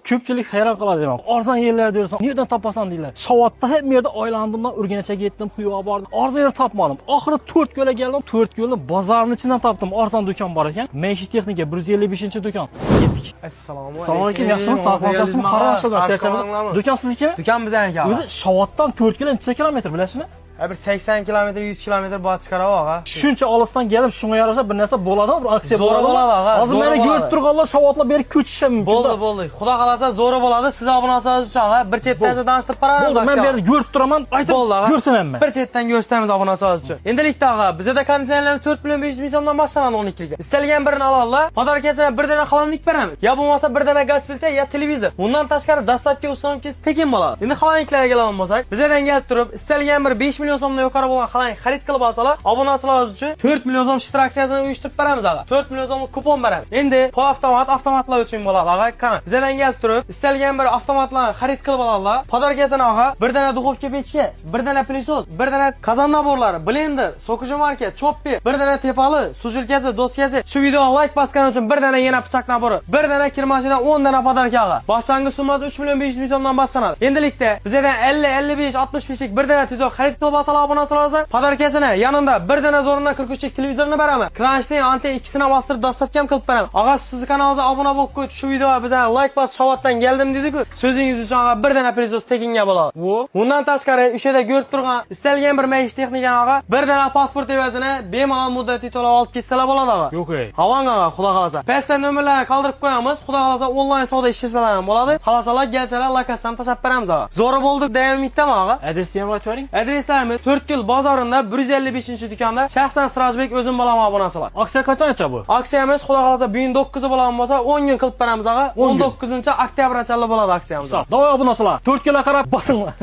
Ko'pchilik hayron qoladi demak. Arzon yerlar dersan, nerdan topasan deylar. Shovotda ham yerda oylandimdan Urganchga yetdim, Xuyuga bordim. Arzon yer topmadim. Oxiri 4 ko'lga keldim. 4 ko'lni bozorning ichidan topdim. Arzon do'kon bor ekan. Maishiy texnika 155-do'kon. Ketdik. Assalomu alaykum. Assalomu alaykum. Yaxshimisiz? Sog'lomsiz? Qaroqchilar. Do'kon sizniki? Do'kon bizaniki. O'zi Shovotdan 4 ko'l necha kilometr bilasizmi? Bir 80 kilometr, 100 kilometr bot chiqarib og'a. Shuncha olisdan kelib, shunga yarasha bir narsa bo'ladimi? Bir aksiya Zo'ri bo'ladi og'a. Hozir meni ko'rib turganlar Shovotlar berib ko'chishim mumkin. Bo'ldi. Xudo xolasa zo'ri bo'ladi. Siz obunachilar uchun og'a bir chetdan tanishtirib qaramiz. Bo'ldi, men bu yerda ko'rib turaman, aytib ko'rsanaman. Bir chetdan ko'rsatamiz obunachilar uchun. Endilikda og'a, bizda konditsionerlar 4 million 500 ming so'mdan boshlanadi 12 ga. Istalgan birini olinglar. Podarkasini bir dana xolonlik beramiz. Ya bo'lmasa bir dana gaz filtr, ya televizor. Bundan tashqari dastavka ustanobkasi tekin bo'ladi. Endi xolonliklarga keladigan bo'lsak, bizdan kelib turib, istalgan bir 5 million so'mdan yuqori bo'lgan xalang xarid qilib olsalar, obunachilar uchun 4 million so'm ishtirok aksiyasini uyushtirib beramiz og'a. 4 million so'm kupon beramiz. Endi avtomatlar uchun bo'ladi og'a. Qani, bizdan kelib turib, istalgan bir avtomatlarni xarid qilib oladilar. Podarkasini og'a, bir dana duxovka pechka, bir dana plysos, bir dana qozon naborlari, blender, so'qishi marka, choppi, bir dana tepali, sujilkasi, doskasi. Shu videoga like bosgan uchun bir dana yana pichoq nabori, bir dana kir mashina, 10 dana podarka og'a. Boshlang'ich summasi 3 million 500 ming so'mdan boshlanadi. Endilikda bizdan 50, 55, 65 lik bir dana tezroq xarid qilib olsalar obunachilar podarkasini yanında bir dana zo'rundan 43 televizorni beraman. Kranchning anten ikkisini bostirib dastavkam qilib beraman. Og'a, siz kanalingizga obuna bo'lib qo'yib, shu videoga bizga like bos, Shovotdan keldim dedi-ku. So'zingiz uchun og'a bir dana plysos tekinga bo'ladi. Bundan tashqari o'sha yerda ko'rib turgan istalgan bir maishiy texnikani og'a, bir dana pasport evazini bemalol muddatli to'lab olib ketsalar bo'ladi og'a. Yo'q. Havanga og'a, xudo xolasa. Pastda nomerlarni qoldirib qo'yamiz. Xudo xolasa onlayn savdo ishlasalar ham bo'ladi. Xolasalar kelsalar lokasiyadan tashlab beramiz og'a. Zo'ri bo'ldik degan umiddaman og'a. Adresni ham aytib bering. Adreslarimiz 4 bozorida 155-do'konda shaxsan Strasbek o'zim bo'laman obunachilar. Aksiya qachongacha bu? Aksiyamiz xudo xolasa bugun 9 bo'lgan bo'lsa 10 kun qilib beramiz og'a. 19-oktyabr bo'ladi aksiyamiz. Davay obunachilar, 4 ko'lga qarab bosinglar.